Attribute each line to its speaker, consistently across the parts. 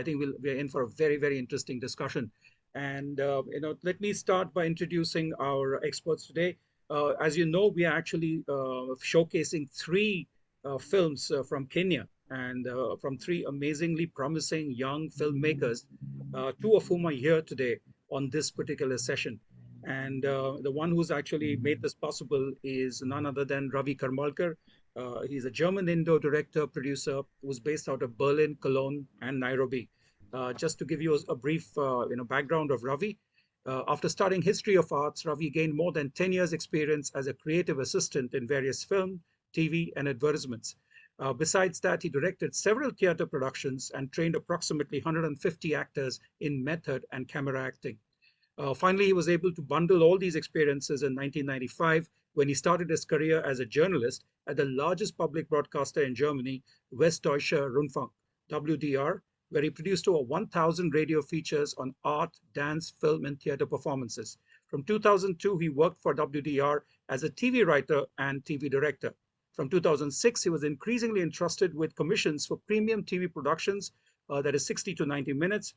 Speaker 1: think we're in for a very, very interesting discussion. And let me start by introducing our experts today. As you know, we are actually showcasing three films from Kenya and from three amazingly promising young filmmakers, two of whom are here today on this particular session. And the one who's actually made this possible is none other than Ravi Karmalker. He's a German Indo director, producer who's based out of Berlin, Cologne, and Nairobi. Just to give you a brief background of Ravi, after studying history of arts, Ravi gained more than 10 years experience as a creative assistant in various film, TV, and advertisements. Besides that, he directed several theater productions and trained approximately 150 actors in method and camera acting. Finally, he was able to bundle all these experiences in 1995 when he started his career as a journalist at the largest public broadcaster in Germany, Westdeutsche Rundfunk, WDR, where he produced over 1,000 radio features on art, dance, film, and theater performances. From 2002, he worked for WDR as a TV writer and TV director. From 2006, he was increasingly entrusted with commissions for premium TV productions, that is 60 to 90 minutes,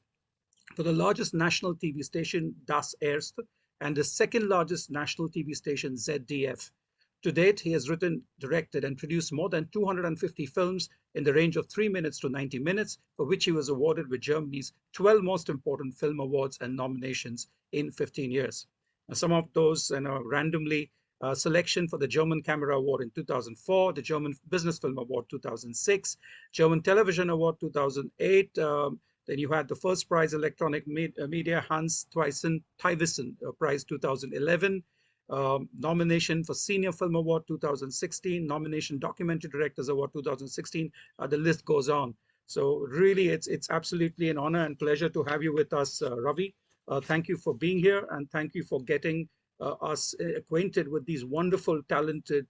Speaker 1: for the largest national TV station, Das Erste, and the second largest national TV station, ZDF. To date, he has written, directed, and produced more than 250 films in the range of 3 minutes to 90 minutes, for which he was awarded with Germany's 12 most important film awards and nominations in 15 years. Now, some of those randomly selection for the German Camera Award in 2004, the German Business Film Award 2006, German Television Award 2008, then you had the first prize electronic media Hans Thyssen Prize 2011, nomination for Senior Film Award 2016, nomination Documentary Directors Award 2016. The list goes on. So really, it's absolutely an honor and pleasure to have you with us, Ravi. Thank you for being here, and thank you for getting us acquainted with these wonderful, talented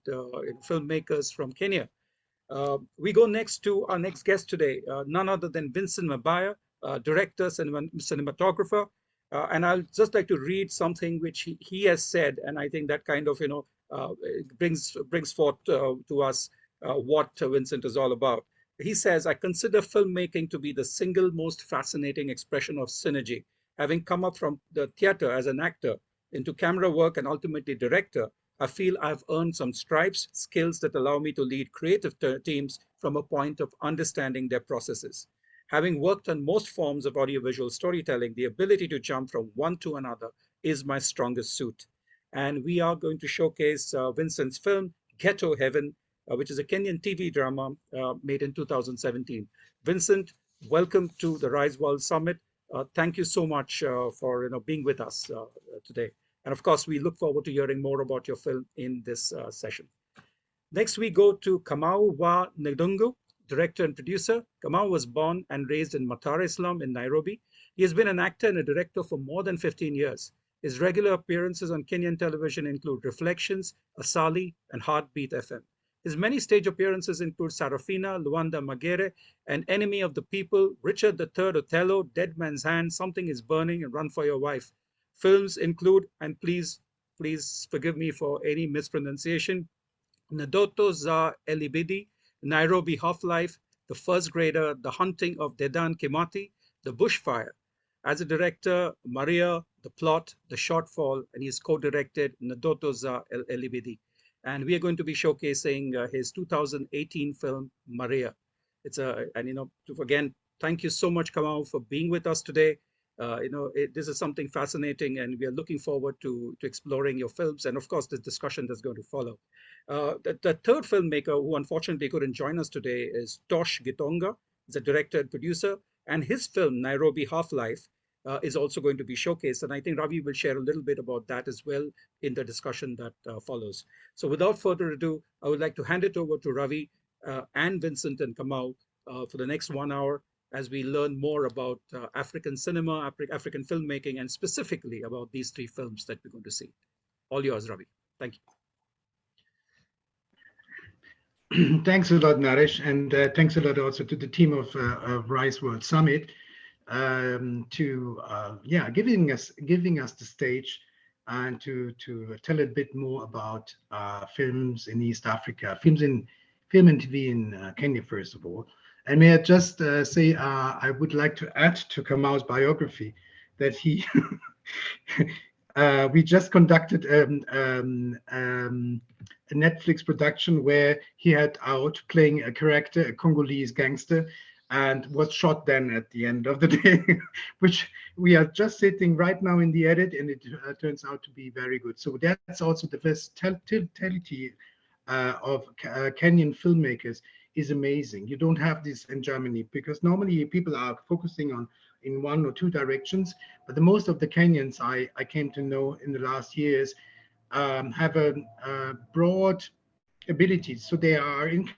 Speaker 1: filmmakers from Kenya. We go next to our next guest today, none other than Vincent Mabaya, director, cinematographer. And I'll just like to read something which he has said, and I think that kind of brings forth to us what Vincent is all about. He says, "I consider filmmaking to be the single most fascinating expression of synergy. Having come up from the theater as an actor into camera work and ultimately director, I feel I've earned some stripes, skills that allow me to lead creative teams from a point of understanding their processes. Having worked on most forms of audiovisual storytelling, the ability to jump from one to another is my strongest suit." And we are going to showcase Vincent's film, Ghetto Heaven, which is a Kenyan TV drama made in 2017. Vincent, welcome to the Rise World Summit. Thank you so much for being with us today. And of course, we look forward to hearing more about your film in this session. Next, we go to Kamau Wa Ndungu, director and producer. Kamau was born and raised in Mathare slum in Nairobi. He has been an actor and a director for more than 15 years. His regular appearances on Kenyan television include Reflections, Asali, and Heartbeat FM. His many stage appearances include Sarafina, Luanda Magere, An Enemy of the People, Richard III, Othello, Dead Man's Hand, Something is Burning, and Run for Your Wife. Films include, and please forgive me for any mispronunciation, Ndoto za Elibidi, Nairobi Half-Life, The First Grader, The Hunting of Dedan Kimathi, The Bushfire. As a director, Maria, The Plot, The Shortfall, and he's co-directed Ndoto za Elibidi. And we are going to be showcasing his 2018 film, Maria. Again, thank you so much, Kamau, for being with us today. This is something fascinating, and we are looking forward to exploring your films and, of course, the discussion that's going to follow. The third filmmaker who unfortunately couldn't join us today is Tosh Gitonga. He's a director and producer, and his film, Nairobi Half-Life, is also going to be showcased. And I think Ravi will share a little bit about that as well in the discussion that follows. So without further ado, I would like to hand it over to Ravi and Vincent and Kamau for the next 1 hour, as we learn more about African cinema, African filmmaking, and specifically about these three films that we're going to see. All yours, Ravi. Thank
Speaker 2: you. Thanks a lot, Naresh, and thanks a lot also to the team of Rise World Summit giving us the stage and to tell a bit more about films in East Africa, film and TV in Kenya, first of all. And may I just say, I would like to add to Kamal's biography that he, we just conducted a Netflix production where he had out playing a character, a Congolese gangster, and was shot then at the end of the day, which we are just sitting right now in the edit, and it turns out to be very good. So that's also the versatility of Kenyan filmmakers is amazing. You don't have this in Germany because normally people are focusing on in one or two directions, but the most of the Kenyans I came to know in the last years have a broad ability. So they are in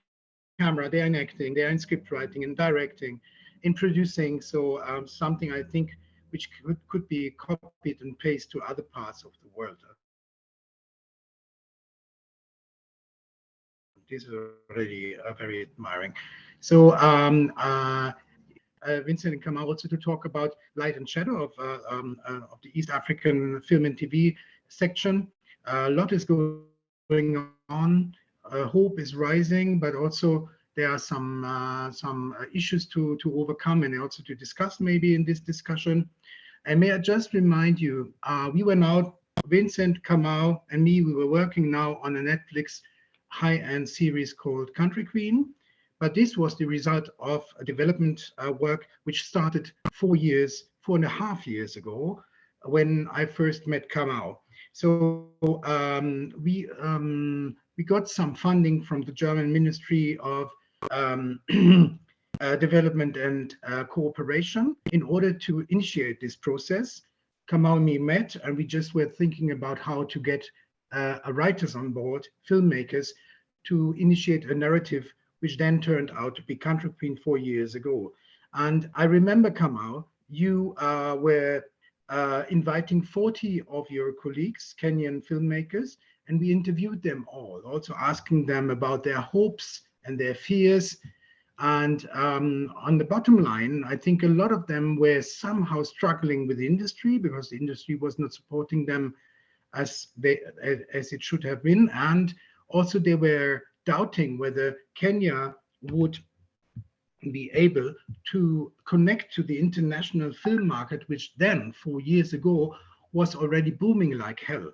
Speaker 2: camera, they are in acting, they are in script writing and directing, in producing. So something I think which could be copied and pasted to other parts of the world. This is already very admiring. So Vincent and Kamal also to talk about Light and Shadow of the East African film and TV section. A lot is going on. Hope is rising, but also there are some issues to overcome and also to discuss maybe in this discussion. And may I just remind you, we were now, Vincent, Kamal, and me, we were working now on a Netflix high-end series called Country Queen. But this was the result of a development work which started 4.5 years ago when I first met Kamal. So we got some funding from the German Ministry of um, Development and Cooperation in order to initiate this process. Kamal and me met, and we just were thinking about how to get writers on board, filmmakers, to initiate a narrative, which then turned out to be Country Queen 4 years ago. And I remember, Kamal, you were inviting 40 of your colleagues, Kenyan filmmakers, and we interviewed them all, also asking them about their hopes and their fears. And on the bottom line, I think a lot of them were somehow struggling with the industry because the industry was not supporting them as it should have been. And also they were doubting whether Kenya would be able to connect to the international film market, which then 4 years ago was already booming like hell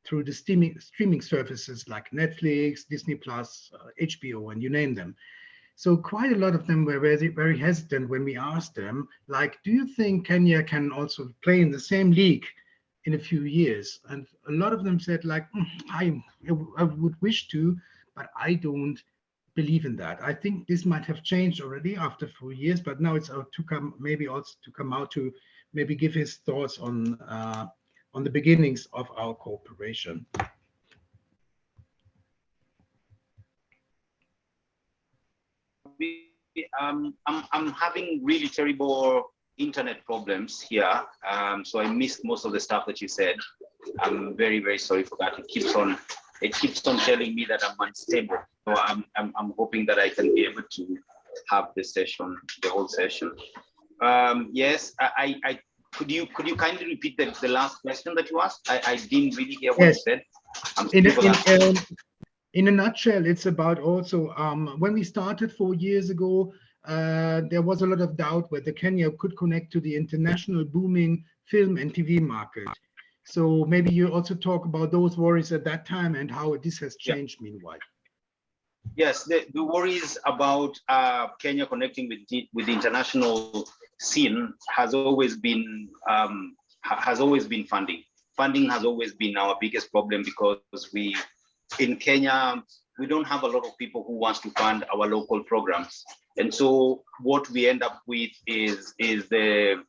Speaker 2: through the streaming services like Netflix, Disney Plus, HBO, and you name them. So quite a lot of them were very, very hesitant when we asked them, like, do you think Kenya can also play in the same league in a few years? And a lot of them said, like, I would wish to, but I don't believe in that. I think this might have changed already after 4 years, but now it's to come, maybe also to come out to maybe give his thoughts on the beginnings of our cooperation.
Speaker 3: I'm having really terrible internet problems here, so I missed most of the stuff that you said. I'm very, very sorry for that. It keeps on telling me that I'm unstable. So I'm hoping that I can be able to have the session, the whole session. Yes, I could you kindly repeat the last question that you asked? I didn't really hear what you
Speaker 2: Yes,
Speaker 3: said. I'm
Speaker 2: in,
Speaker 3: sorry for that.
Speaker 2: in a nutshell, it's about also when we started 4 years ago, there was a lot of doubt whether Kenya could connect to the international booming film and TV market. So maybe you also talk about those worries at that time and how this has
Speaker 3: Yeah.
Speaker 2: changed meanwhile.
Speaker 3: Yes, the worries about Kenya connecting with the international scene has always been funding. Funding has always been our biggest problem because in Kenya we don't have a lot of people who wants to fund our local programs, and so what we end up with is the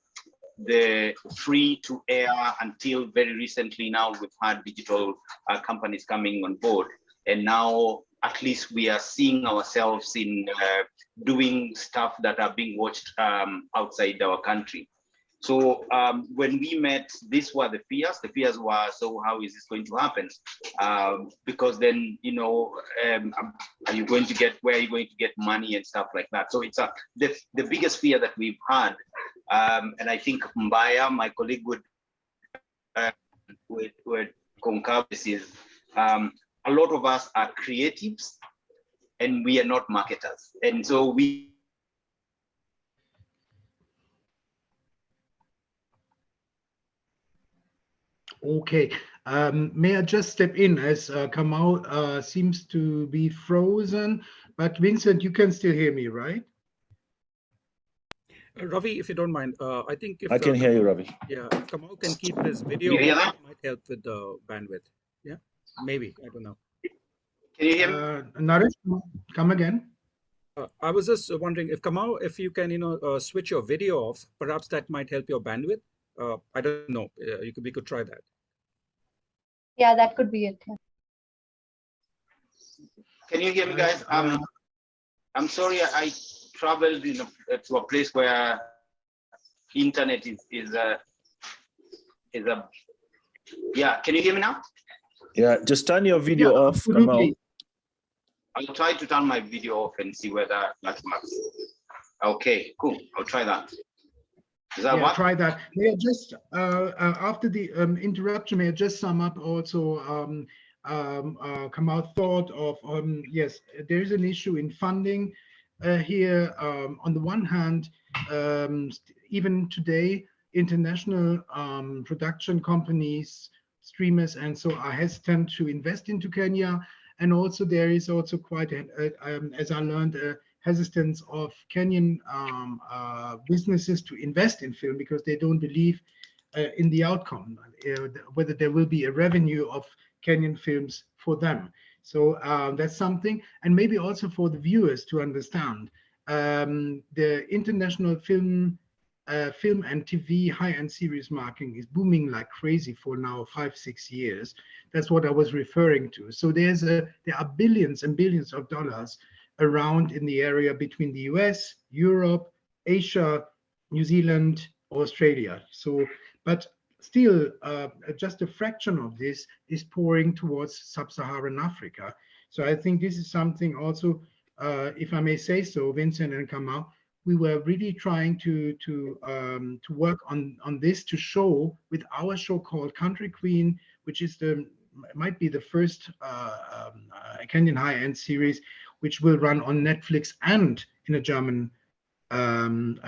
Speaker 3: free to air. Until very recently now we've had digital companies coming on board, and now at least we are seeing ourselves in doing stuff that are being watched outside our country. So when we met, these were the fears. The fears were, so how is this going to happen? Because then, are you going to where are you going to get money and stuff like that? So it's the biggest fear that we've had. And I think Mbaya, my colleague, would concur this is a lot of us are creatives and we are not marketers. And so we
Speaker 2: Okay. May I just step in as Kamal seems to be frozen, but Vincent, you can still hear me, right?
Speaker 1: Ravi, if you don't mind, I think
Speaker 4: I
Speaker 1: if
Speaker 4: can hear you, Ravi.
Speaker 1: yeah, if Kamal can keep his video
Speaker 3: You hear
Speaker 1: off,
Speaker 3: that?
Speaker 1: it might help with the bandwidth. Yeah, maybe, I don't know.
Speaker 3: Can you hear me?
Speaker 2: Naresh, come again.
Speaker 1: I was just wondering if Kamal, if you can, switch your video off, perhaps that might help your bandwidth. I don't know. We could try that.
Speaker 5: Yeah, that could be it.
Speaker 3: Can you hear me,
Speaker 2: Right.
Speaker 3: guys? I'm sorry, I traveled to a place where internet is a yeah. Can you hear me now?
Speaker 4: Yeah, just turn your video
Speaker 2: Yeah,
Speaker 4: off, Kamal.
Speaker 2: absolutely.
Speaker 3: I'll try to turn my video off and see whether that works. Okay, cool. I'll try that. Does that
Speaker 2: Yeah,
Speaker 3: work?
Speaker 2: try that. May I just, after the interruption, may I just sum up also come out thought of, yes, there is an issue in funding here. On the one hand, even today, international production companies, streamers, and so are hesitant to invest into Kenya. And also there is also quite, as I learned, hesitance of Kenyan businesses to invest in film because they don't believe in the outcome, whether there will be a revenue of Kenyan films for them. So that's something, and maybe also for the viewers to understand. The international film and TV high-end series marketing is booming like crazy for now 5-6 years. That's what I was referring to. So there are billions and billions of dollars around in the area between the US, Europe, Asia, New Zealand, Australia. So, but still, just a fraction of this is pouring towards sub-Saharan Africa. So I think this is something also, if I may say so, Vincent and Kamal, we were really trying to work on this to show with our show called Country Queen, which is might be the first Kenyan high-end series, which will run on Netflix and in a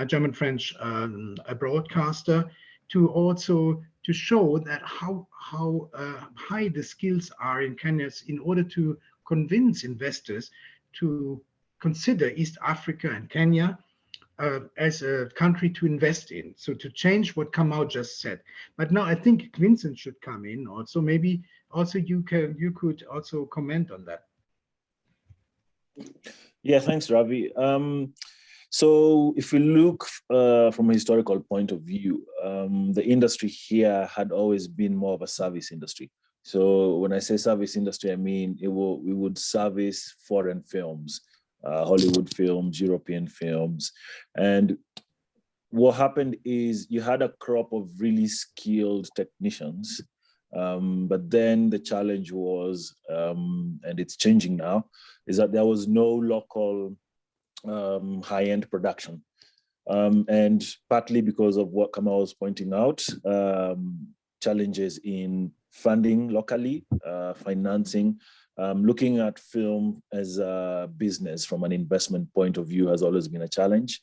Speaker 2: German-French a broadcaster, to also to show that how high the skills are in Kenya in order to convince investors to consider East Africa and Kenya as a country to invest in. So to change what Kamau just said. But now I think Vincent should come in also. Maybe also you could also comment on that.
Speaker 4: Yeah, thanks, Ravi. So if we look from a historical point of view, the industry here had always been more of a service industry. So when I say service industry, I mean we would service foreign films, Hollywood films, European films. And what happened is you had a crop of really skilled technicians. But then the challenge was, and it's changing now, is that there was no local high-end production. And partly because of what Kamal was pointing out, challenges in funding locally, financing, looking at film as a business from an investment point of view has always been a challenge.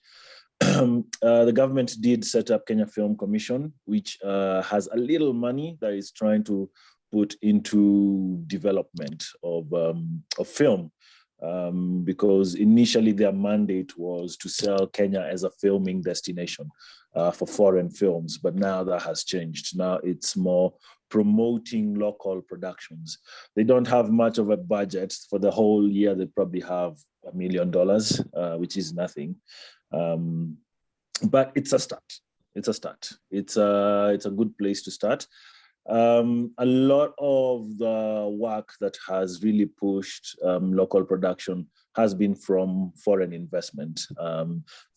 Speaker 4: The government did set up Kenya Film Commission, which has a little money that is trying to put into development of film. Because initially their mandate was to sell Kenya as a filming destination for foreign films, but now that has changed. Now it's more promoting local productions. They don't have much of a budget for the whole year. They probably have $1 million, which is nothing. But it's a start. It's a start. It's a good place to start. A lot of the work that has really pushed local production has been from foreign investment,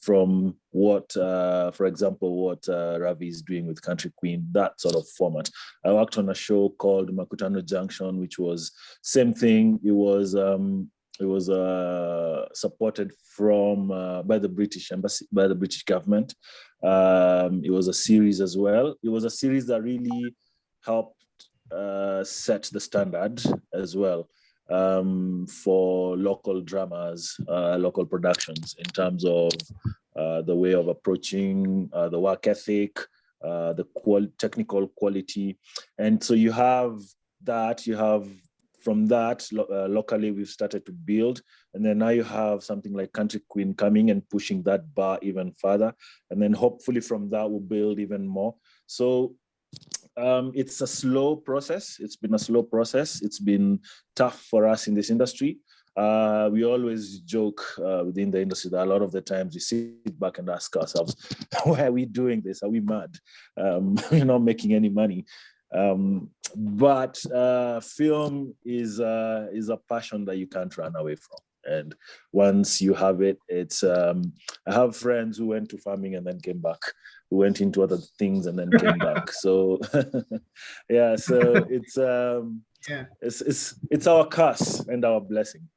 Speaker 4: from what, for example, what Ravi is doing with Country Queen, that sort of format. I worked on a show called Makutano Junction, which was same thing. It was supported from by the British Embassy, by the British government. It was a series as well. It was a series that really helped set the standard as well for local dramas, local productions in terms of the way of approaching the work ethic, the technical quality. And so you have that, from that, locally we've started to build. And then now you have something like Country Queen coming and pushing that bar even further. And then hopefully from that we'll build even more. So it's a slow process. It's been a slow process. It's been tough for us in this industry. We always joke within the industry that a lot of the times we sit back and ask ourselves, why are we doing this? Are we mad? We're not making any money. But film is a passion that you can't run away from. And once you have it, it's I have friends who went to farming and then came back, who went into other things and then came back. So yeah, so it's it's our curse and our blessing.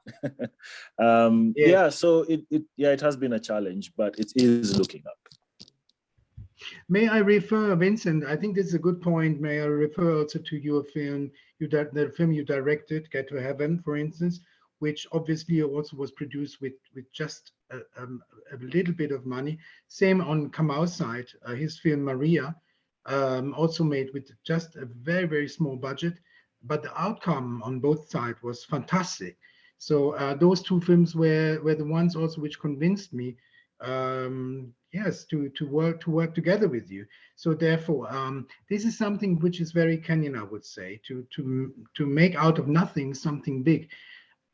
Speaker 4: Yeah, so it has been a challenge, but it is looking up.
Speaker 2: May I refer, Vincent? I think this is a good point. May I refer also to your film, the film you directed, Get to Heaven, for instance, which obviously also was produced with just a little bit of money. Same on Kamau's side, his film Maria, also made with just a very, very small budget, but the outcome on both sides was fantastic. So those two films were the ones also which convinced me, yes, to work together with you. So therefore, this is something which is very Kenyan, I would say, to make out of nothing something big.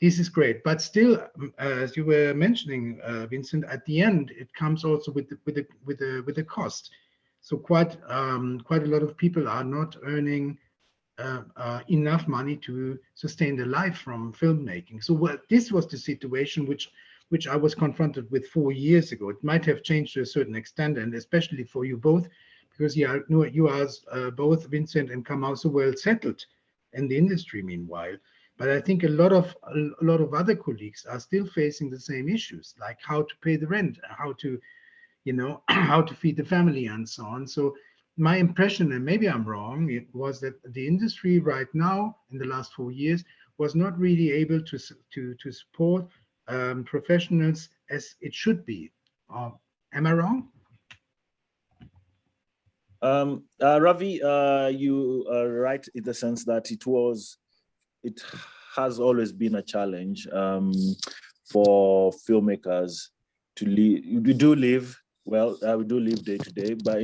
Speaker 2: This is great, but still, as you were mentioning, Vincent, at the end it comes also with the cost. So quite a lot of people are not earning enough money to sustain their life from filmmaking. So this was the situation which I was confronted with 4 years ago. It might have changed to a certain extent, and especially for you both, because you are both, Vincent and Kamau, so well settled in the industry meanwhile. But I think a lot of other colleagues are still facing the same issues, like how to pay the rent, how to, how to feed the family and so on. So my impression, and maybe I'm wrong, it was that the industry right now in the last 4 years was not really able to support professionals as it should be. Am I wrong?
Speaker 4: Ravi, you are right in the sense that it has always been a challenge for filmmakers to live. We do live day to day, but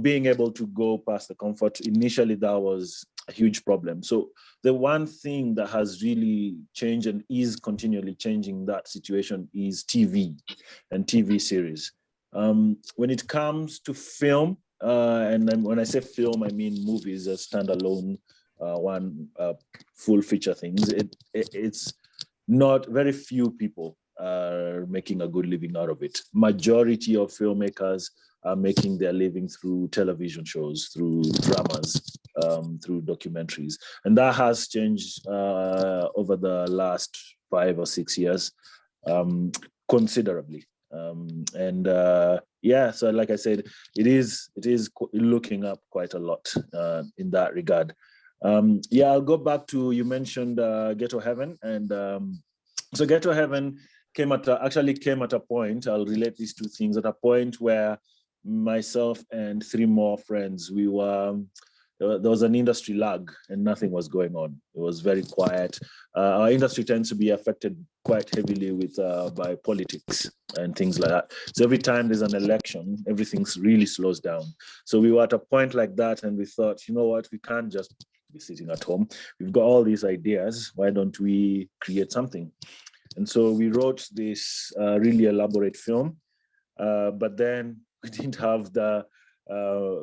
Speaker 4: being able to go past the comfort, initially that was a huge problem. So the one thing that has really changed and is continually changing that situation is TV and TV series. When it comes to film, and then when I say film, I mean movies as standalone, full feature things. It's not very few people are making a good living out of it. Majority of filmmakers are making their living through television shows, through dramas, through documentaries. And that has changed over the last 5 or 6 years considerably. So like I said, it is looking up quite a lot in that regard. I'll go back to, you mentioned Get to Heaven, and so Get to Heaven came at a point, I'll relate these two things, at a point where myself and 3 more friends, there was an industry lag and nothing was going on. It was very quiet. Our industry tends to be affected quite heavily by politics and things like that. So every time there's an election, everything really slows down. So we were at a point like that, and we thought, you know what, we can't just be sitting at home. We've got all these ideas. Why don't we create something? And so we wrote this really elaborate film, but then we didn't have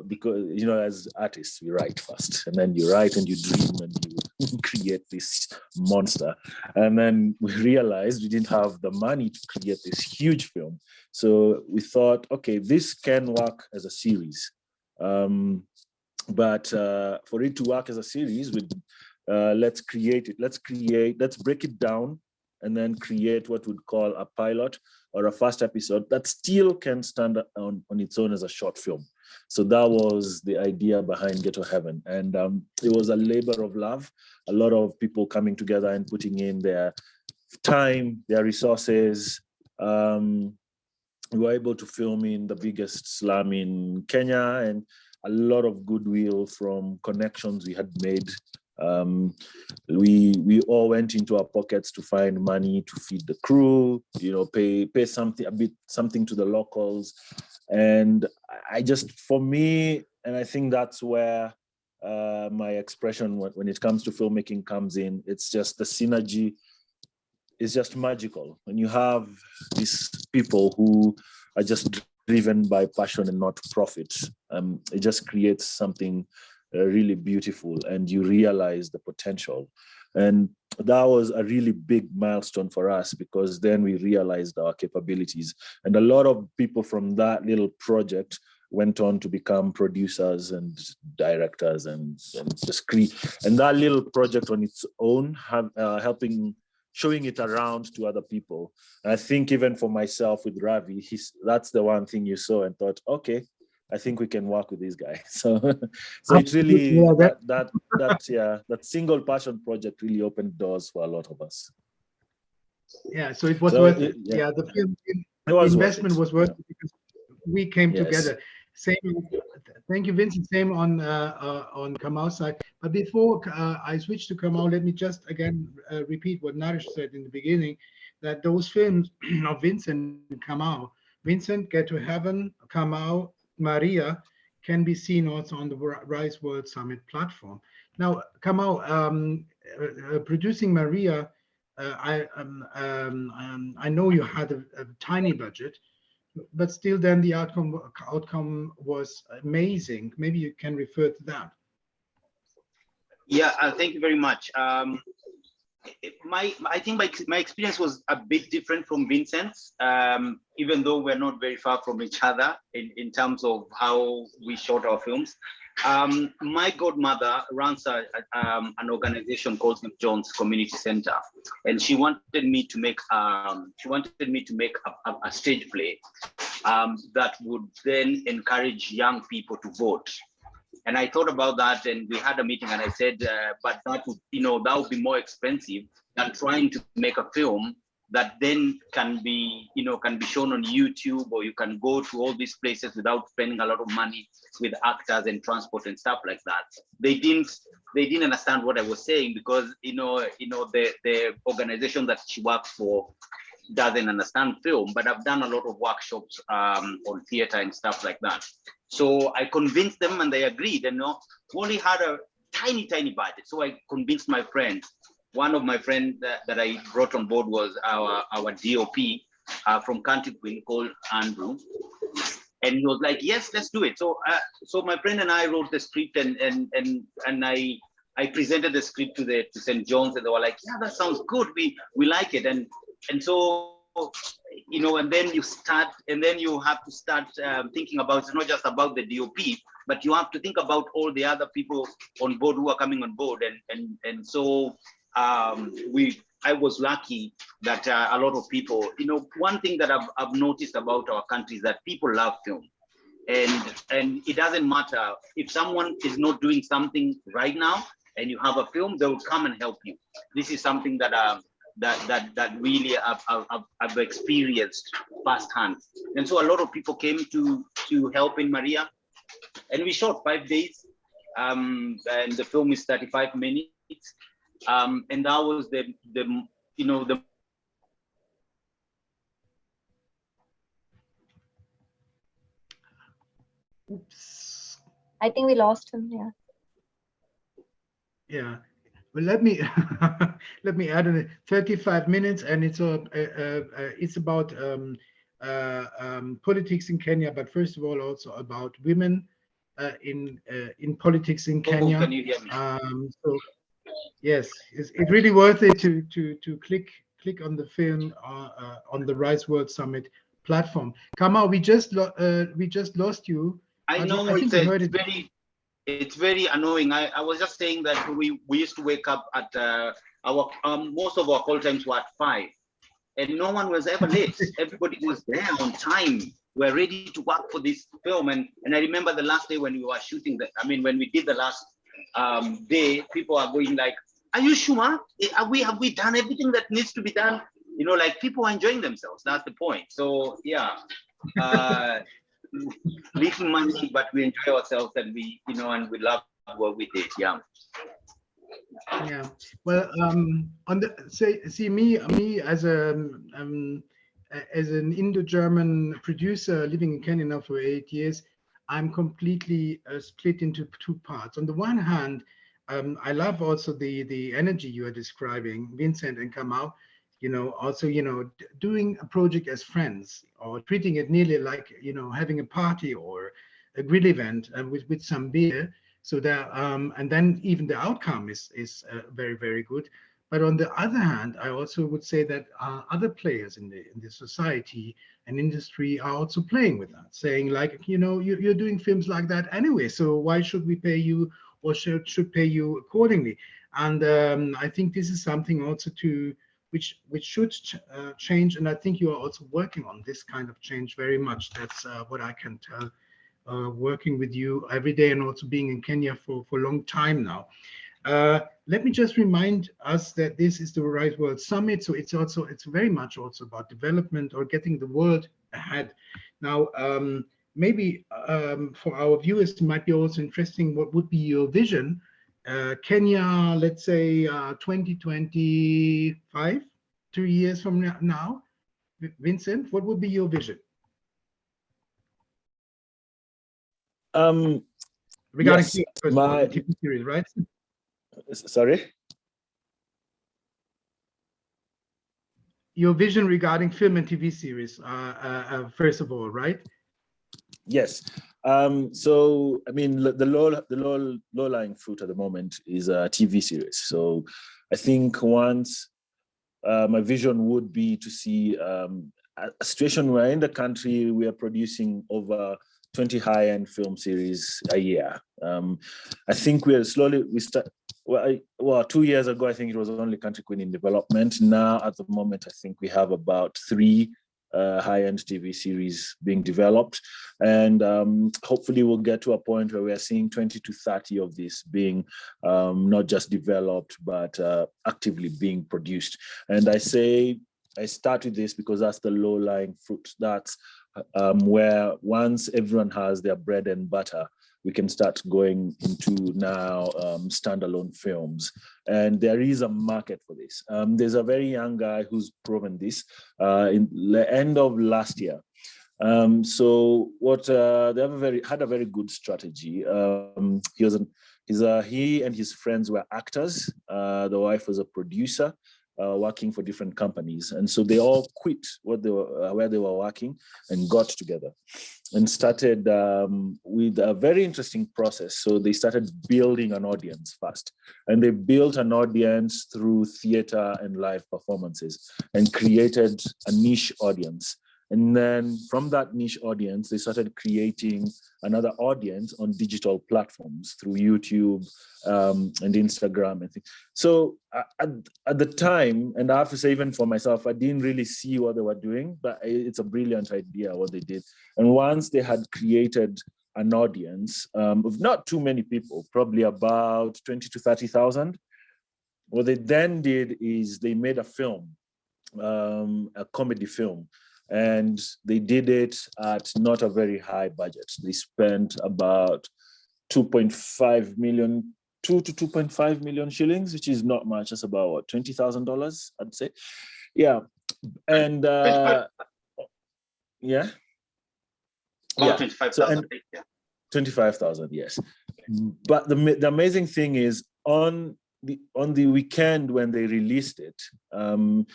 Speaker 4: because, as artists, we write first, and then you write and you dream and you create this monster. And then we realized we didn't have the money to create this huge film. So we thought, okay, this can work as a series. But for it to work as a series, let's create it. Let's break it down and then create what we'd call a pilot or a first episode that still can stand on its own as a short film. So that was the idea behind Get to Heaven. And it was a labor of love, a lot of people coming together and putting in their time, their resources, we were able to film in the biggest slum in Kenya, and a lot of goodwill from connections we had made. We all went into our pockets to find money to feed the crew, pay something to the locals. And I just, for me, and I think that's where my expression when it comes to filmmaking comes in. It's just the synergy is just magical. When you have these people who are just driven by passion and not profit, it just creates something really beautiful, and you realize the potential. And that was a really big milestone for us, because then we realized our capabilities. And a lot of people from that little project went on to become producers and directors and just create. And that little project on its own, showing it around to other people. And I think even for myself with Ravi, that's the one thing you saw and thought, okay, I think we can work with this guy. So it really, that single passion project really opened doors for a lot of us.
Speaker 2: Yeah, so it was worth it. Yeah, the film investment was worth it because we came together. Same. Thank you, Vincent. Same on Kamal's side. But before I switch to Kamal, let me just again repeat what Naresh said in the beginning, that those films of Vincent and Kamal, Vincent, Get to Heaven, Kamal, Maria, can be seen also on the Rise World Summit platform. Now, Kamal, producing Maria, I know you had a tiny budget, but still then the outcome was amazing. Maybe you can refer to that.
Speaker 3: Yeah, thank you very much. I think my experience was a bit different from Vincent's, even though we're not very far from each other in terms of how we shot our films. My godmother runs an organization called St. John's Community Center, and she wanted me to make a stage play that would then encourage young people to vote. And I thought about that, and we had a meeting, and I said, but that would be more expensive than trying to make a film that then can be shown on YouTube, or you can go to all these places without spending a lot of money with actors and transport and stuff like that. They didn't understand what I was saying, because the organization that she works for doesn't understand film, but I've done a lot of workshops on theater and stuff like that. So I convinced them, and they agreed. And we only had a tiny budget. So I convinced my friend. One of my friends that I brought on board was our DOP from Country Queen, called Andrew. And he was like, yes, let's do it. So my friend and I wrote the script, and I presented the script to St. John's, and they were like, yeah, that sounds good. We like it. And so, and then you have to start thinking about, it's not just about the DOP, but you have to think about all the other people on board who are coming on board. And so I was lucky that a lot of people, one thing that I've noticed about our country is that people love film. And it doesn't matter if someone is not doing something right now and you have a film, they will come and help you. This is something that really I've experienced firsthand. And so a lot of people came to help in Maria, and we shot 5 days, and the film is 35 minutes, and that was the
Speaker 2: Oops.
Speaker 5: I think we lost him. Yeah.
Speaker 2: Yeah. Well, let me add in 35 minutes, and it's about politics in Kenya, but first of all, also about women in politics in Kenya.
Speaker 3: Can you hear me?
Speaker 2: So yes, it's really worth it to click on the film on the Rise World Summit platform. Kamal, we just lost you.
Speaker 3: I know, I think we heard it. It's very annoying. I was just saying that we used to wake up at our most of our call times were at 5, and no one was ever late. Everybody was there on time. We're ready to work for this film. And I remember the last day when we were shooting when we did the last day, people are going like, "Are you sure? Have we done everything that needs to be done?" Like, people are enjoying themselves. That's the point. So yeah. little money, but we enjoy ourselves and we, and we love what we did. Yeah.
Speaker 2: Yeah. Well, on the see me as an Indo-German producer living in Kenya now for 8 years, I'm completely split into two parts. On the one hand, I love also the energy you are describing, Vincent and Kamau. Also, doing a project as friends or treating it nearly like, having a party or a grill event with some beer. So that, and then even the outcome is very, very good. But on the other hand, I also would say that other players in the society and industry are also playing with that, saying like, you're doing films like that anyway, so why should we pay you or should pay you accordingly? And I think this is something also which should change, and I think you are also working on this kind of change very much. That's what I can tell. Working with you every day and also being in Kenya for a long time now. Let me just remind us that this is the Right World Summit, so it's very much also about development or getting the world ahead. Now, maybe for our viewers, it might be also interesting. What would be your vision? Kenya, let's say 2025, 3 years from now. Vincent, what would be your vision? Regarding
Speaker 4: Yes,
Speaker 2: TV series, right?
Speaker 4: Sorry?
Speaker 2: Your vision regarding film and TV series, first of all, right?
Speaker 4: Yes. So, I mean, the low-lying fruit at the moment is a TV series. So I think once my vision would be to see a situation where in the country we are producing over 20 high-end film series a year. I think we 2 years ago, I think it was only Country Queen in development. Now, at the moment, I think we have about 3 high-end TV series being developed. And hopefully we'll get to a point where we are seeing 20 to 30 of these being not just developed, but actively being produced. And I start with this because that's the low-lying fruit. That's where once everyone has their bread and butter, we can start going into now standalone films. And there is a market for this. There's a very young guy who's proven this in the end of last year. So what they had a very good strategy. He and his friends were actors. The wife was a producer. Working for different companies, and so they all quit where they were working and got together and started with a very interesting process. So they started building an audience first, and they built an audience through theater and live performances and created a niche audience. And then from that niche audience, they started creating another audience on digital platforms through YouTube and Instagram and things. So at the time, and I have to say, even for myself, I didn't really see what they were doing, but it's a brilliant idea what they did. And once they had created an audience of not too many people, probably about 20 to 30,000, what they then did is they made a film, a comedy film. And they did it at not a very high budget. They spent about 2.5 million, 2 to 2.5 million shillings, which is not much. That's about what, $20,000, I'd say. Yeah. And yeah.
Speaker 3: About 25,000. Yeah.
Speaker 4: 25,000, yes. But the amazing thing is on the weekend when they released it, and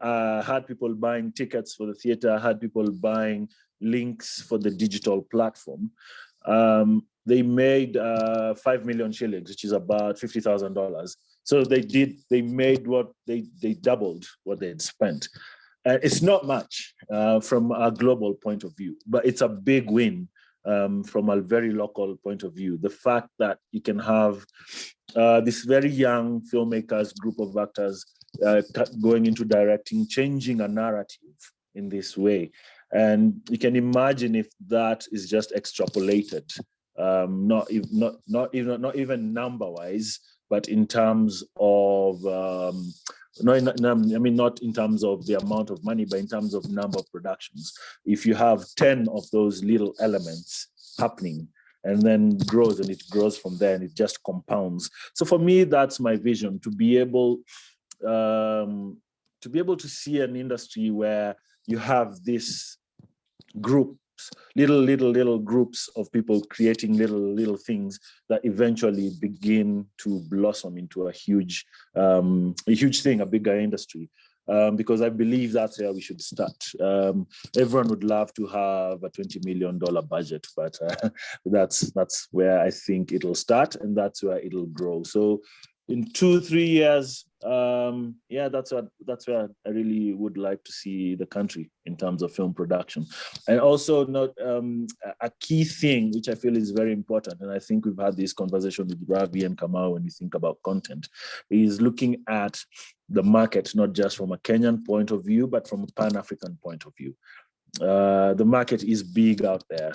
Speaker 4: had people buying tickets for the theater, had people buying links for the digital platform, they made 5 million shillings, which is about $50,000. So they doubled what they had spent. It's not much from a global point of view, but it's a big win from a very local point of view. The fact that you can have this very young filmmakers, group of actors going into directing, changing a narrative in this way. And you can imagine if that is just extrapolated, not even number-wise, but in terms of No, I mean, not in terms of the amount of money, but in terms of number of productions. If you have 10 of those little elements happening, and then grows, and it grows from there, and it just compounds. So for me, that's my vision, to be able to see an industry where you have this groups, little groups of people creating little things that eventually begin to blossom into a huge thing, a bigger industry. Because I believe that's where we should start. Everyone would love to have a $20 million budget, but that's where I think it'll start, and that's where it'll grow. So in 2-3 years, that's where I really would like to see the country in terms of film production. And also not a key thing which I feel is very important, and I think we've had this conversation with Ravi and Kamau when you think about content, is looking at the market not just from a Kenyan point of view, but from a Pan-African point of view. The market is big out there.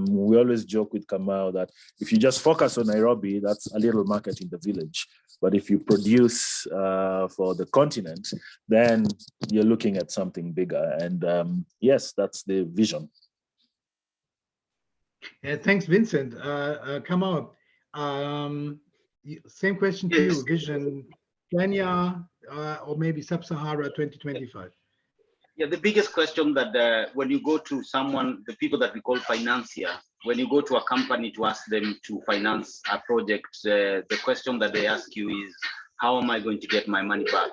Speaker 4: We always joke with Kamau that if you just focus on Nairobi, that's a little market in the village. But if you produce for the continent, then you're looking at something bigger. And yes, that's the vision.
Speaker 2: Yeah, thanks, Vincent. Kamau, same question to you. Vision, Kenya, or maybe Sub-Sahara 2025?
Speaker 3: Yeah, the biggest question that when you go to someone, the people that we call financier, when you go to a company to ask them to finance a project, the question that they ask you is, how am I going to get my money back?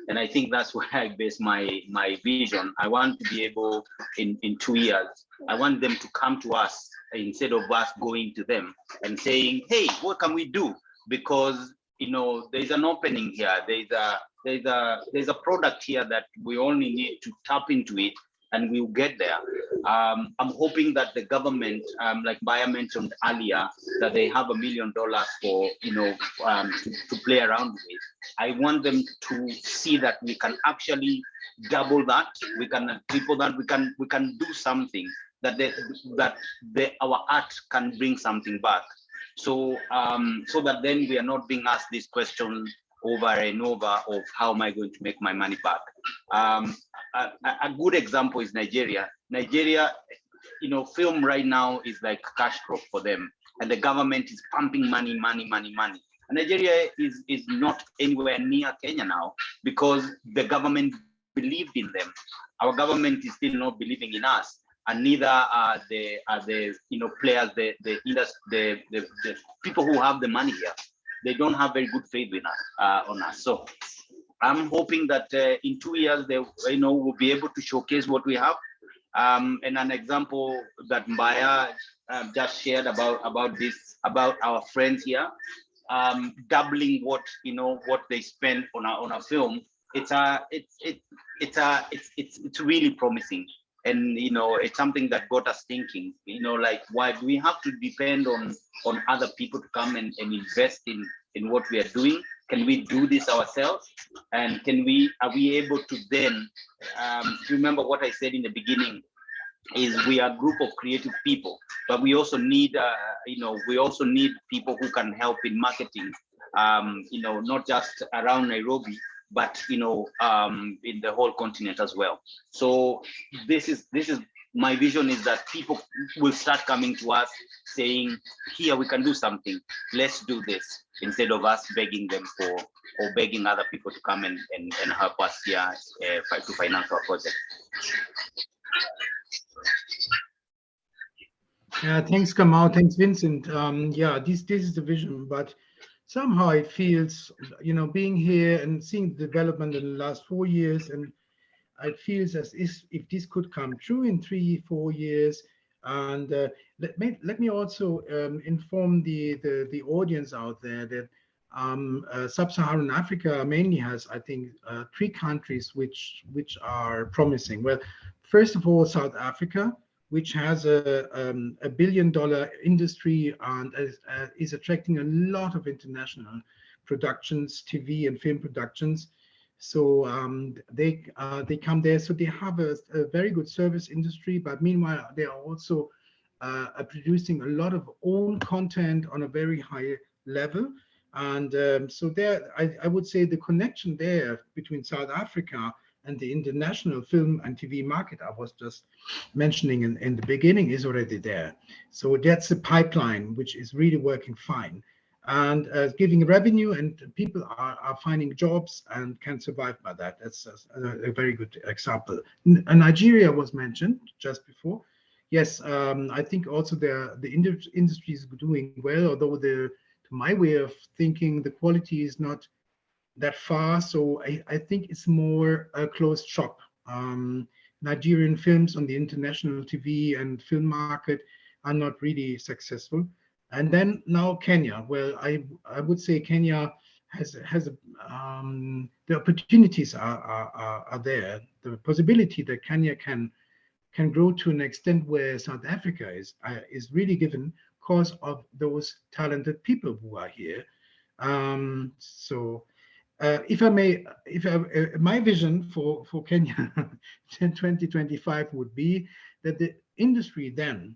Speaker 3: And I think that's where I base my vision. I want to be able, in 2 years, I want them to come to us instead of us going to them and saying, hey, what can we do? Because, you know, there's an opening here. There's a product here that we only need to tap into it, and we'll get there. I'm hoping that the government, like Baya mentioned earlier, that they have $1 million for, you know, to play around with. I want them to see that we can actually double that, we can triple that, we can do something that our art can bring something back. So so that then we are not being asked this question over and over of how am I going to make my money back. A good example is Nigeria. Nigeria, you know, film right now is like cash crop for them, and the government is pumping money. And Nigeria is not anywhere near Kenya now because the government believed in them. Our government is still not believing in us, and neither are the you know, players, the people who have the money here. They don't have very good faith in us, on us. So I'm hoping that in 2 years, they, you know, will be able to showcase what we have. And an example that Mbaya just shared about our friends here, doubling what, you know, what they spend on a film. It's really promising. And, you know, it's something that got us thinking, you know, like, why do we have to depend on other people to come and invest in what we are doing? Can we do this ourselves? And are we able to then, remember what I said in the beginning, is we are a group of creative people, but we also need, you know, people who can help in marketing, you know, not just around Nairobi, but, you know, in the whole continent as well. So this is my vision, is that people will start coming to us saying, here, we can do something, let's do this, instead of us begging them for, or begging other people to come and help us here to finance our project.
Speaker 2: Yeah, thanks, Kamau. Thanks, Vincent. Yeah, this is the vision, but somehow it feels, you know, being here and seeing the development in the last 4 years, and it feels as if this could come true in 3-4 years. And let me also inform the audience out there that Sub-Saharan Africa mainly has, I think, 3 countries which are promising. Well, first of all, South Africa, which has a $1 billion industry and is attracting a lot of international productions, TV and film productions. So they come there. So they have a very good service industry, but meanwhile they are also producing a lot of own content on a very high level. And so there, I would say the connection there between South Africa and the international film and TV market I was just mentioning in the beginning is already there. So that's a pipeline which is really working fine and giving revenue, and people are finding jobs and can survive by that. That's a very good example. Nigeria was mentioned just before. Yes, I think also the industry is doing well, although to my way of thinking, the quality is not that far. So I think it's more a closed shop. Nigerian films on the international TV and film market are not really successful. And then now Kenya. Well, I would say Kenya has the opportunities are there. The possibility that Kenya can grow to an extent where South Africa is really given because of those talented people who are here. So if I may, my vision for Kenya in 2025 would be that the industry then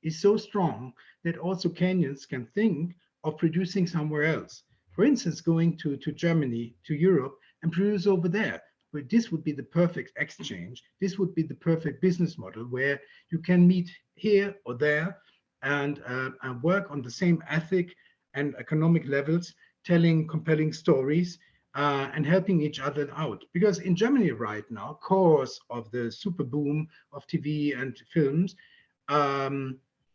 Speaker 2: is so strong that also Kenyans can think of producing somewhere else. For instance, going to Germany, to Europe, and produce over there. But this would be the perfect exchange. This would be the perfect business model where you can meet here or there and work on the same ethic and economic levels, telling compelling stories and helping each other out. Because in Germany right now, cause of the super boom of TV and films,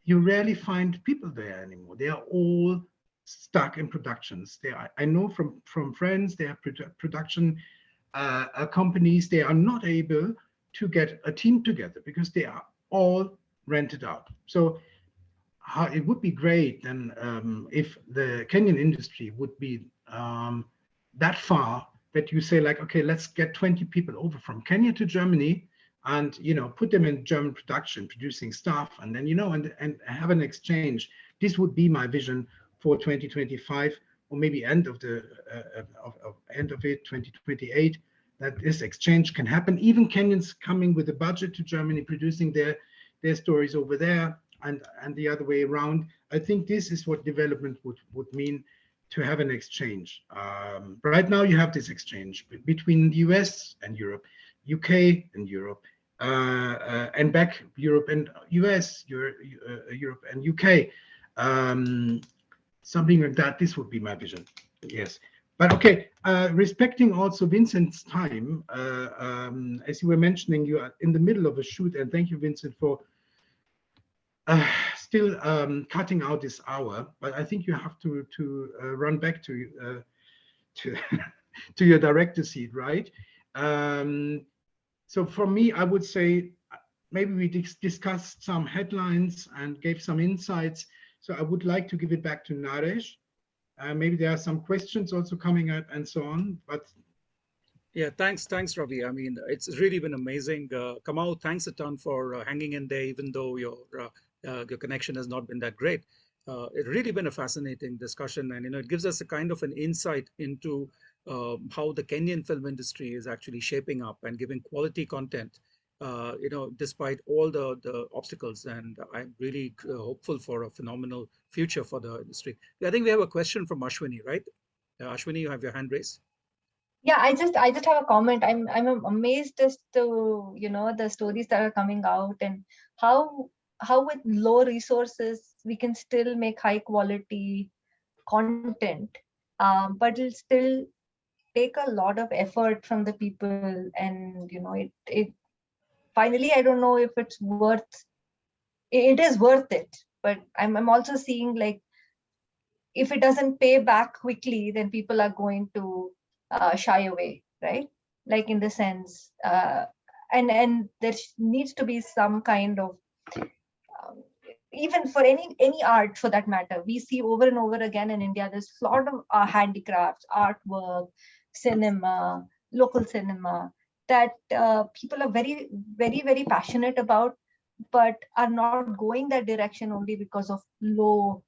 Speaker 2: you rarely find people there anymore. They are all stuck in productions. I know from friends, they have production companies, they are not able to get a team together because they are all rented out. So it would be great then if the Kenyan industry would be that far that you say like, okay, let's get 20 people over from Kenya to Germany and put them in German production, producing stuff, and then and have an exchange. This would be my vision for 2025, or maybe end of it 2028, that this exchange can happen. Even Kenyans coming with a budget to Germany, producing their stories over there, and the other way around. I think this is what development would mean, to have an exchange. Right now you have this exchange between the US and Europe, UK and Europe, and back Europe and US, Europe and UK. Something like that. This would be my vision. Yes. But okay, respecting also Vincent's time, as you were mentioning, you are in the middle of a shoot, and thank you, Vincent, for still cutting out this hour. But I think you have to run back to to your director seat, right? So for me, I would say maybe we discussed some headlines and gave some insights. So I would like to give it back to Naresh. Maybe there are some questions also coming up and so on, but
Speaker 1: yeah, thanks, Ravi. I mean, it's really been amazing. Kamal, thanks a ton for hanging in there, even though your connection has not been that great. It's really been a fascinating discussion, and it gives us a kind of an insight into how the Kenyan film industry is actually shaping up and giving quality content. Despite all the obstacles, and I'm really hopeful for a phenomenal future for the industry. I think we have a question from Ashwini, right? Ashwini, you have your hand raised.
Speaker 5: Yeah, I just have a comment. I'm amazed as to the stories that are coming out, and how with low resources we can still make high quality content, but it'll still take a lot of effort from the people, and it finally, I don't know if it is worth it, but I'm also seeing, like, if it doesn't pay back quickly, then people are going to shy away, right? Like, in the sense, and there needs to be some kind of even for any art, for that matter. We see over and over again in India, there's a lot of handicrafts, artwork, cinema, local cinema, that people are very, very, very passionate about, but are not going that direction only because of low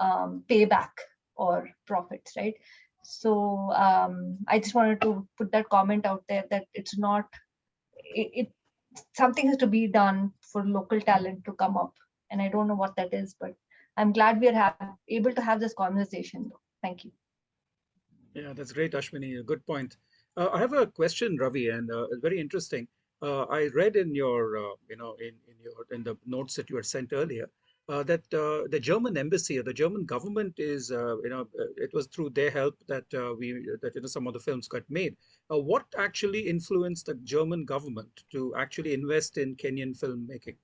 Speaker 5: payback or profits, right? So I just wanted to put that comment out there, that it's not, something has to be done for local talent to come up, and I don't know what that is, but I'm glad we are able to have this conversation though. Thank you.
Speaker 1: Yeah, that's great, Ashwini. A good point. I have a question, Ravi, and it's very interesting. I read in your, in the notes that you had sent earlier, that the German embassy or the German government is, it was through their help that some of the films got made. What actually influenced the German government to actually invest in Kenyan filmmaking?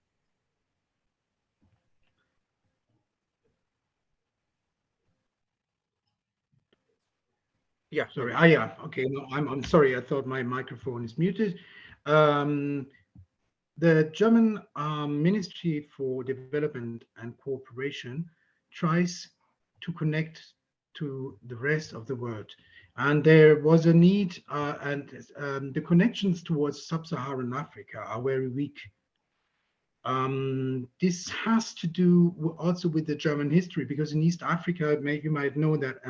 Speaker 1: Yeah,
Speaker 2: Sorry.
Speaker 1: Ravi.
Speaker 2: Yeah. Okay. No, I'm sorry. I thought my microphone is muted. Um, the German Ministry for Development and Cooperation tries to connect to the rest of the world. And there was a need, and the connections towards sub-Saharan Africa are very weak. This has to do also with the German history, because in East Africa, you might know that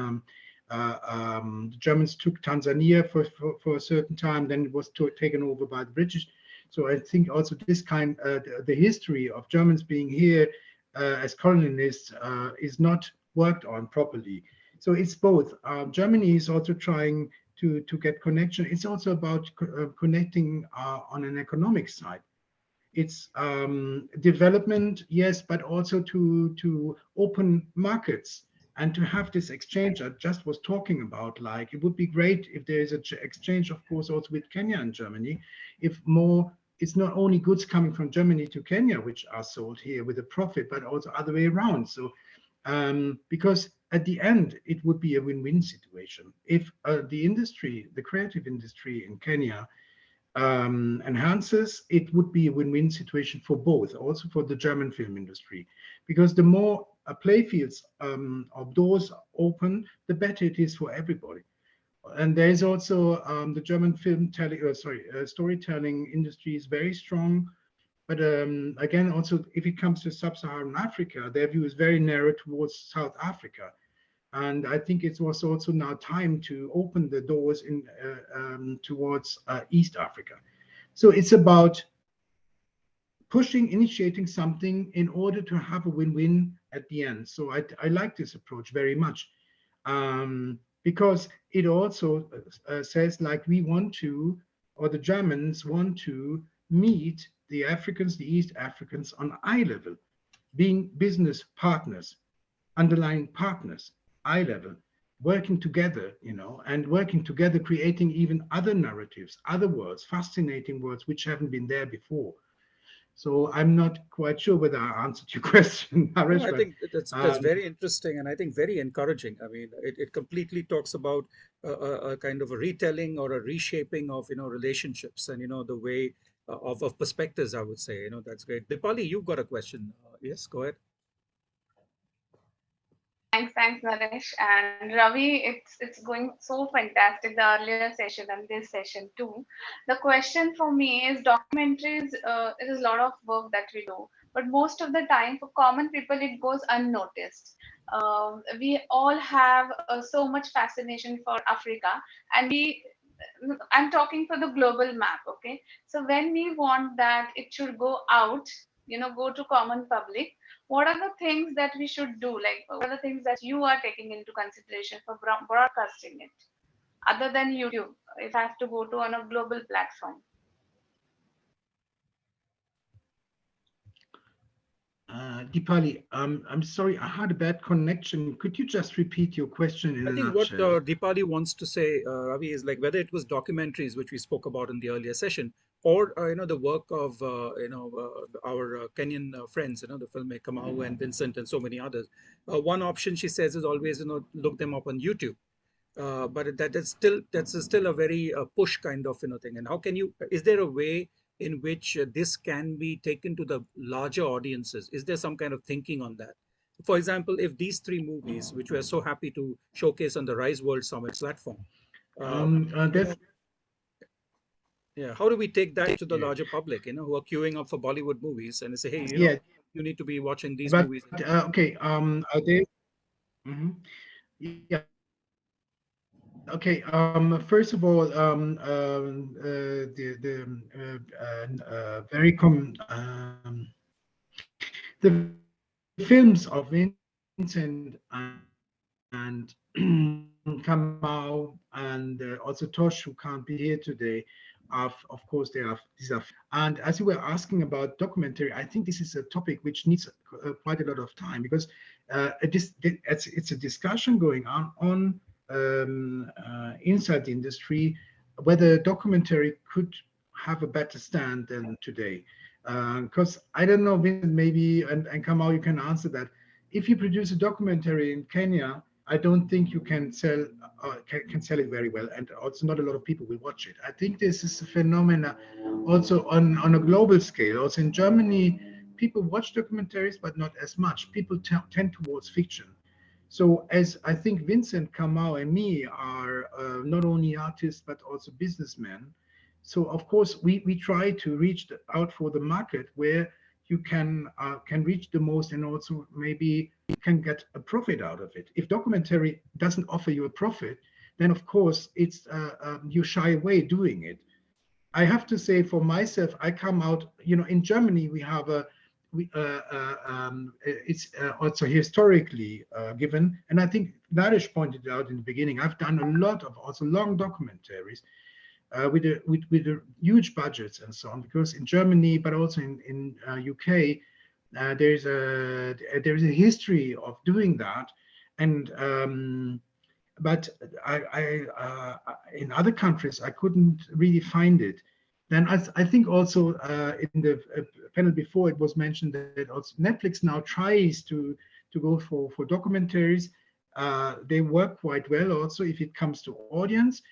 Speaker 2: the Germans took Tanzania for a certain time, then it was taken over by the British. So I think also this the history of Germans being here as colonists is not worked on properly. So it's both. Germany is also trying to get connection. It's also about connecting on an economic side. It's development, yes, but also to open markets and to have this exchange I just was talking about. Like, it would be great if there is an exchange, of course, also with Kenya and Germany. If more, it's not only goods coming from Germany to Kenya, which are sold here with a profit, but also other way around. So, because at the end, it would be a win-win situation. If the industry, the creative industry in Kenya, enhances, it would be a win-win situation for both, also for the German film industry, because the more playfields of doors open, the better it is for everybody. And there is also the German storytelling industry is very strong. But again, also, if it comes to sub-Saharan Africa, their view is very narrow towards South Africa. And I think it was also now time to open the doors towards East Africa. So it's about initiating something in order to have a win-win at the end. So I like this approach very much, because it also says, like, we want to, or the Germans want to meet the Africans, the East Africans on eye level, being business partners, underlying partners, eye level, working together, and working together, creating even other narratives, other worlds, fascinating worlds which haven't been there before. So I'm not quite sure whether I answered your question,
Speaker 1: No,
Speaker 2: Harish,
Speaker 1: I
Speaker 2: but
Speaker 1: think that's very interesting, and I think very encouraging. I mean, it completely talks about a kind of a retelling or a reshaping of relationships and the way of perspectives. I would say that's great. Dipali, you've got a question. Yes, go ahead.
Speaker 6: Thanks, Naresh. And Ravi, it's going so fantastic, the earlier session and this session too. The question for me is documentaries, it is a lot of work that we do, but most of the time for common people, it goes unnoticed. We all have so much fascination for Africa, and I'm talking for the global map, okay? So when we want that it should go out, go to common public, what are the things that we should do? Like, what are the things that you are taking into consideration for broadcasting it, other than YouTube, if I have to go to on a global platform?
Speaker 2: Deepali, I'm sorry, I had a bad connection. Could you just repeat your question in
Speaker 1: I
Speaker 2: a
Speaker 1: think what
Speaker 2: nutshell?
Speaker 1: Dipali wants to say, Ravi, is like whether it was documentaries which we spoke about in the earlier session, or the work of our Kenyan friends, the filmmaker Mau and Vincent and so many others. One option, she says, is always look them up on YouTube. But that's still a very push kind of thing. And how can you? Is there a way in which this can be taken to the larger audiences? Is there some kind of thinking on that? For example, if these three movies, which we're so happy to showcase on the Rise World Summit platform, uh, you
Speaker 2: That's
Speaker 1: know, yeah, how do we take that to the
Speaker 2: yeah,
Speaker 1: larger public, who are queuing up for Bollywood movies and say, hey,
Speaker 2: yeah.
Speaker 1: you need to be watching these
Speaker 2: But
Speaker 1: movies?
Speaker 2: okay, are there? Mhm. Yeah. Okay. First of all, very common. The films of Vincent and and Kamau and also Tosh, who can't be here today. Of course, these are. And as you were asking about documentary, I think this is a topic which needs quite a lot of time, because it's a discussion going on inside the industry whether documentary could have a better stand than today. Because I don't know, Vincent, maybe, and Kamau, you can answer that. If you produce a documentary in Kenya, I don't think you can sell it very well, and also not a lot of people will watch it. I think this is a phenomena also on a global scale. Also in Germany, people watch documentaries, but not as much. People tend towards fiction. So as I think Vincent, Kamau, and me are not only artists but also businessmen, so of course we try to reach out for the market where you can reach the most, and also maybe you can get a profit out of it. If documentary doesn't offer you a profit, then of course it's you shy away doing it. I have to say for myself, I come out, in Germany we have it's also historically given, and I think Naresh pointed out in the beginning, I've done a lot of also long documentaries with the huge budgets and so on, because in Germany, but also in UK, there's a history of doing that, and but in other countries I couldn't really find it. Then I think also in the panel before it was mentioned that also Netflix now tries to go for documentaries. They work quite well also if it comes to audience.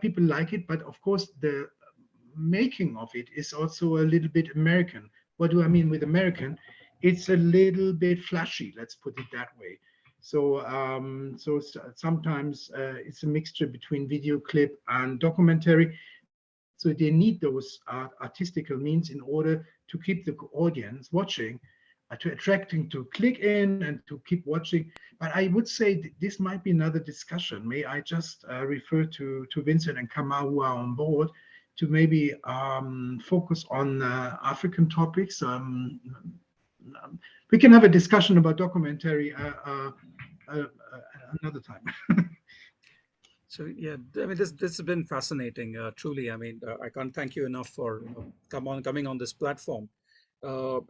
Speaker 2: People like it, but of course the making of it is also a little bit American. What do I mean with American? It's a little bit flashy, let's put it that way. So sometimes it's a mixture between video clip and documentary. So they need those artistical means in order to keep the audience watching, to attracting to click in and to keep watching. But I would say this might be another discussion. May I just refer to Vincent and Kamau, who are on board, to maybe focus on African topics. We can have a discussion about documentary another time.
Speaker 1: So yeah, I mean, this has been fascinating, truly. I mean, I can't thank you enough for coming on this platform. I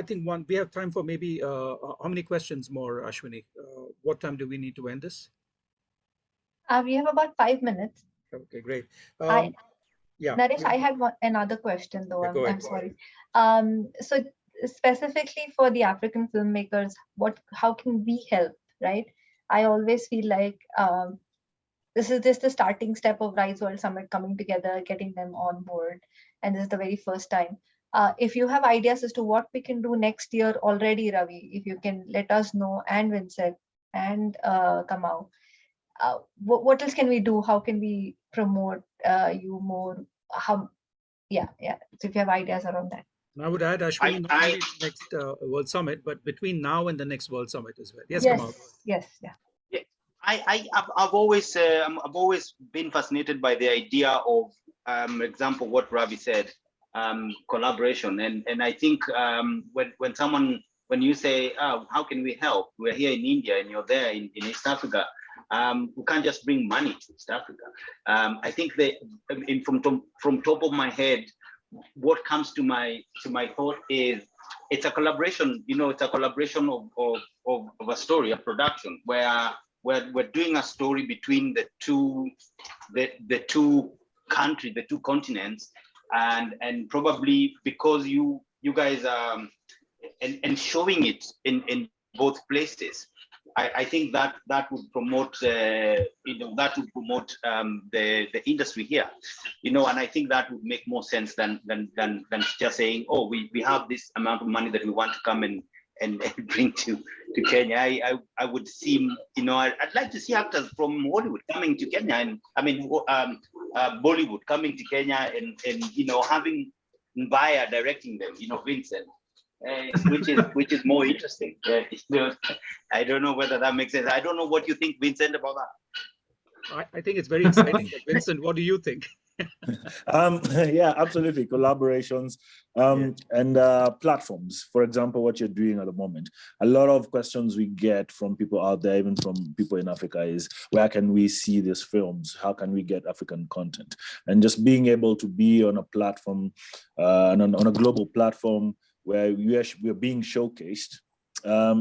Speaker 1: think we have time for maybe how many questions more, Ashwini? What time do we need to end this?
Speaker 5: We have about 5 minutes.
Speaker 1: Okay, great.
Speaker 5: Yeah, Naresh, I had another question though.
Speaker 1: Yeah,
Speaker 5: I'm sorry. So specifically for the African filmmakers, how can we help, right? I always feel like this is just the starting step of Rise World Summit coming together, getting them on board, and this is the very first time. If you have ideas as to what we can do next year already, Ravi, if you can let us know, and Vincent and Kamau, what else can we do? How can we promote you more? Yeah. So if you have ideas around that.
Speaker 1: And I would add, Ashwini, not only next World Summit, but between now and the next World Summit as well. Yes, Kamau.
Speaker 5: Yes.
Speaker 3: I've always been fascinated by the idea of, example, what Ravi said, collaboration, and I think when you say, oh, how can we help? We're here in India and you're there in East Africa. We can't just bring money to East Africa. I think that from top of my head, what comes to my thought is it's a collaboration. It's a collaboration of a story, a production where we're doing a story between the two countries, the two continents, and probably because you guys are and showing it in both places. I think that would promote the industry here, and I think that would make more sense than just saying, oh, we have this amount of money that we want to come and bring to Kenya. I would see, I'd like to see actors from Hollywood coming to Kenya, and Bollywood coming to Kenya, and having Mbaya directing them, Vincent. Which is more interesting. I don't know whether that makes sense. I don't know what you think, Vincent, about that.
Speaker 1: I think it's very exciting. But Vincent, what do you think?
Speaker 4: Yeah, absolutely. Collaborations and platforms. For example, what you're doing at the moment. A lot of questions we get from people out there, even from people in Africa, is where can we see these films? How can we get African content? And just being able to be on a platform, on a global platform where we're being showcased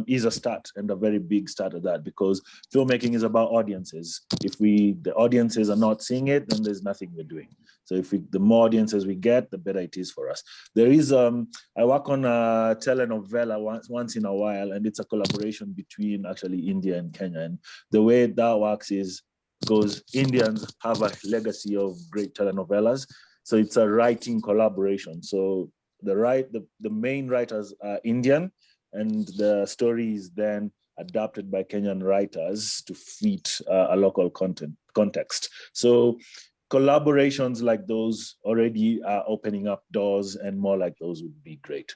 Speaker 4: is a start, and a very big start of that, because filmmaking is about audiences. If the audiences are not seeing it, then there's nothing we're doing. So the more audiences we get, the better it is for us. There is I work on a telenovela once in a while, and it's a collaboration between actually India and Kenya. And the way that works is because Indians have a legacy of great telenovelas, so it's a writing collaboration. So the main writers are Indian, and the story is then adapted by Kenyan writers to fit a local context. So collaborations like those already are opening up doors, and more like those would be great.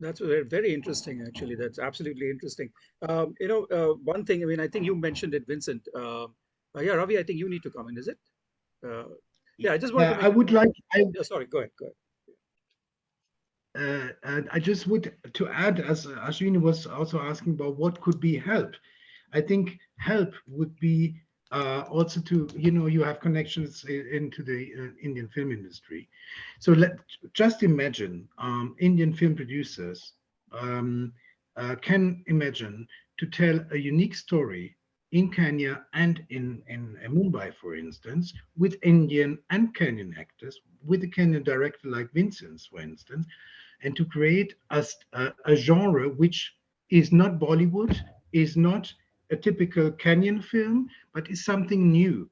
Speaker 1: That's very, very interesting, actually. That's absolutely interesting. One thing, I mean, I think you mentioned it, Vincent. Yeah, Ravi, I think you need to come in, is it? Yeah, I just wanted to
Speaker 2: I would like,
Speaker 1: yeah, sorry, go ahead, go ahead.
Speaker 2: and I just would to add, as Ashwini was also asking about what could be help. I think help would be also to, you have connections into the Indian film industry. So just imagine Indian film producers can imagine to tell a unique story in Kenya and in Mumbai, for instance, with Indian and Kenyan actors, with a Kenyan director like Vincent's, for instance, and to create a genre which is not Bollywood, is not a typical Kenyan film, but is something new,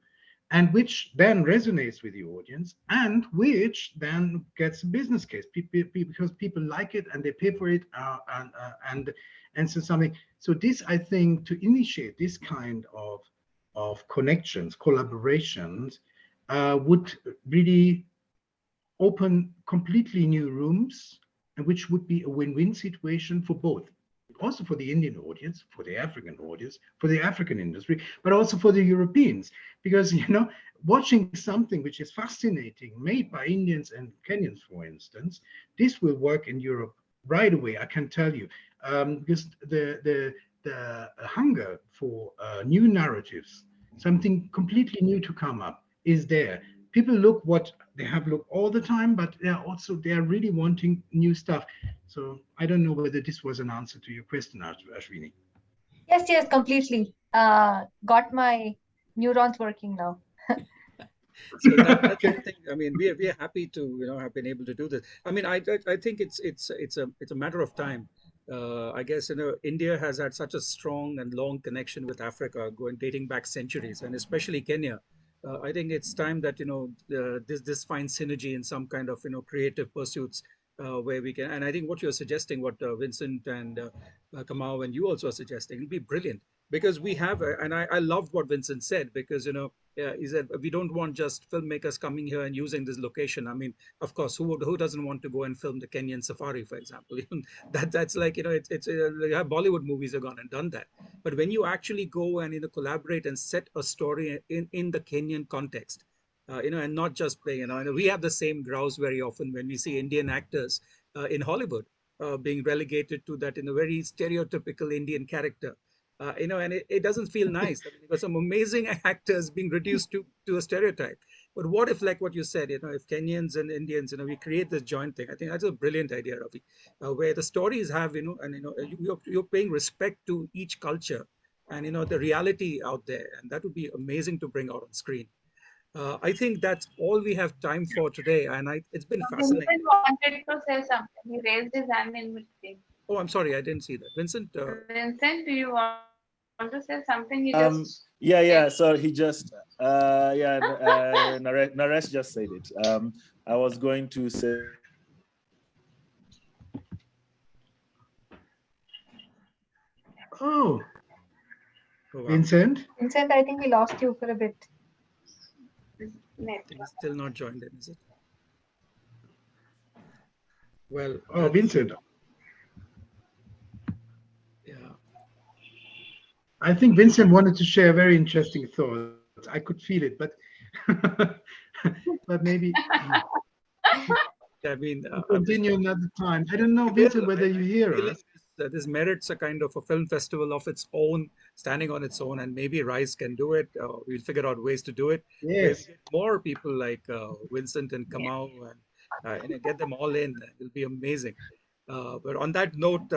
Speaker 2: and which then resonates with the audience, and which then gets a business case because people like it and they pay for it, and so something. So this, I think, to initiate this kind of connections, collaborations, would really open completely new rooms, and which would be a win-win situation for both, also for the Indian audience, for the African audience, for the African industry, but also for the Europeans, because watching something which is fascinating made by Indians and Kenyans, for instance, this will work in Europe right away, I can tell you, because the hunger for new narratives, something completely new to come up, is there. People look what they have looked all the time, but they're really wanting new stuff. So I don't know whether this was an answer to your question, Ashwini.
Speaker 5: Yes, completely. Got my neurons working now.
Speaker 1: So that's the thing. I mean, we are happy to have been able to do this. I mean, I think it's a matter of time. I guess India has had such a strong and long connection with Africa, dating back centuries, and especially Kenya. I think it's time that this finds synergy in some kind of creative pursuits where we can. And I think what you're suggesting, what Vincent and Kamau and you also are suggesting, will be brilliant, because we have. And I loved what Vincent said, because he said we don't want just filmmakers coming here and using this location. I mean, of course, who doesn't want to go and film the Kenyan safari, for example? That's like it's Bollywood movies have gone and done that. But when you actually go and collaborate and set a story in the Kenyan context, and not just play, we have the same grouse very often when we see Indian actors in Hollywood being relegated to that in a very stereotypical Indian character. And it doesn't feel nice. I mean, you've got some amazing actors being reduced to a stereotype. But what if, like what you said, if Kenyans and Indians, we create this joint thing? I think that's a brilliant idea, Ravi, where the stories have, and you're paying respect to each culture and the reality out there, and that would be amazing to bring out on screen. I think that's all we have time for today, and it's been fascinating.
Speaker 6: Vincent wanted to say something. He raised his hand in between.
Speaker 1: Oh, I'm sorry, I didn't see that. Vincent?
Speaker 6: Vincent, do you want to say something? He just...
Speaker 4: Yeah. So he just, Naresh just said it. I was going to say.
Speaker 2: Oh,
Speaker 1: wow.
Speaker 2: Vincent,
Speaker 5: I think we lost you for a bit.
Speaker 1: He's still not joined in, is it? Well.
Speaker 2: Oh, Vincent.
Speaker 1: Yeah.
Speaker 2: I think Vincent wanted to share very interesting thoughts. I could feel it, but But maybe
Speaker 1: I mean,
Speaker 2: continue another time. I don't know, Vincent, whether you hear
Speaker 1: feel like
Speaker 2: us.
Speaker 1: this merits a kind of a film festival of its own, standing on its own, and maybe Rise can do it. We'll figure out ways to do it, where we
Speaker 2: Yes.
Speaker 1: get more people like Vincent and
Speaker 5: Yeah.
Speaker 1: Kamau and get them all in. It'll be amazing. But on that note,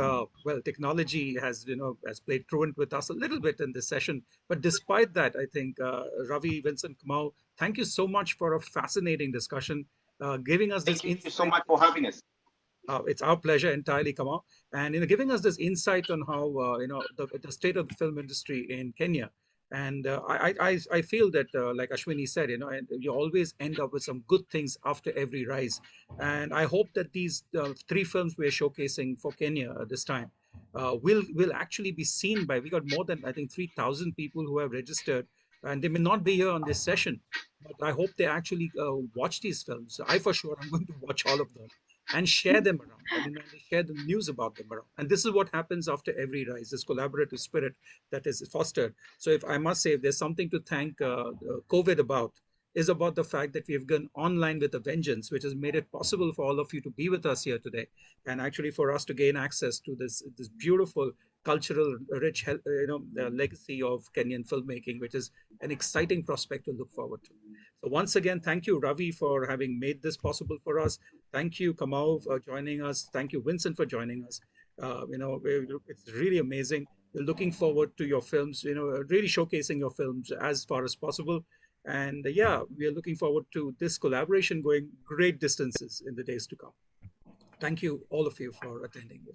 Speaker 1: well, technology has, has played truant with us a little bit in this session. But despite that, I think Ravi, Vincent, Kamau, thank you so much for a fascinating discussion, giving us this
Speaker 3: Thank you so
Speaker 1: insight.
Speaker 3: much for having us.
Speaker 1: It's our pleasure entirely, Kamal, and giving us this insight on how the state of the film industry in Kenya. And I feel that, like Ashwini said, and you always end up with some good things after every rise. And I hope that these three films we're showcasing for Kenya this time will actually be seen by. We got more than, I think, 3,000 people who have registered, and they may not be here on this session, but I hope they actually watch these films. I for sure I'm going to watch all of them and share them around. And share the news about them around. And this is what happens after every rise, this collaborative spirit that is fostered. So if I must say, if there's something to thank COVID about, is about the fact that we've gone online with a vengeance, which has made it possible for all of you to be with us here today, and actually for us to gain access to this beautiful cultural rich legacy of Kenyan filmmaking, which is an exciting prospect to look forward to. So once again, thank you, Ravi, for having made this possible for us. Thank you, Kamau, for joining us. Thank you, Vincent, for joining us. It's really amazing. We're looking forward to your films, really showcasing your films as far as possible. And yeah, we are looking forward to this collaboration going great distances in the days to come. Thank you, all of you, for attending.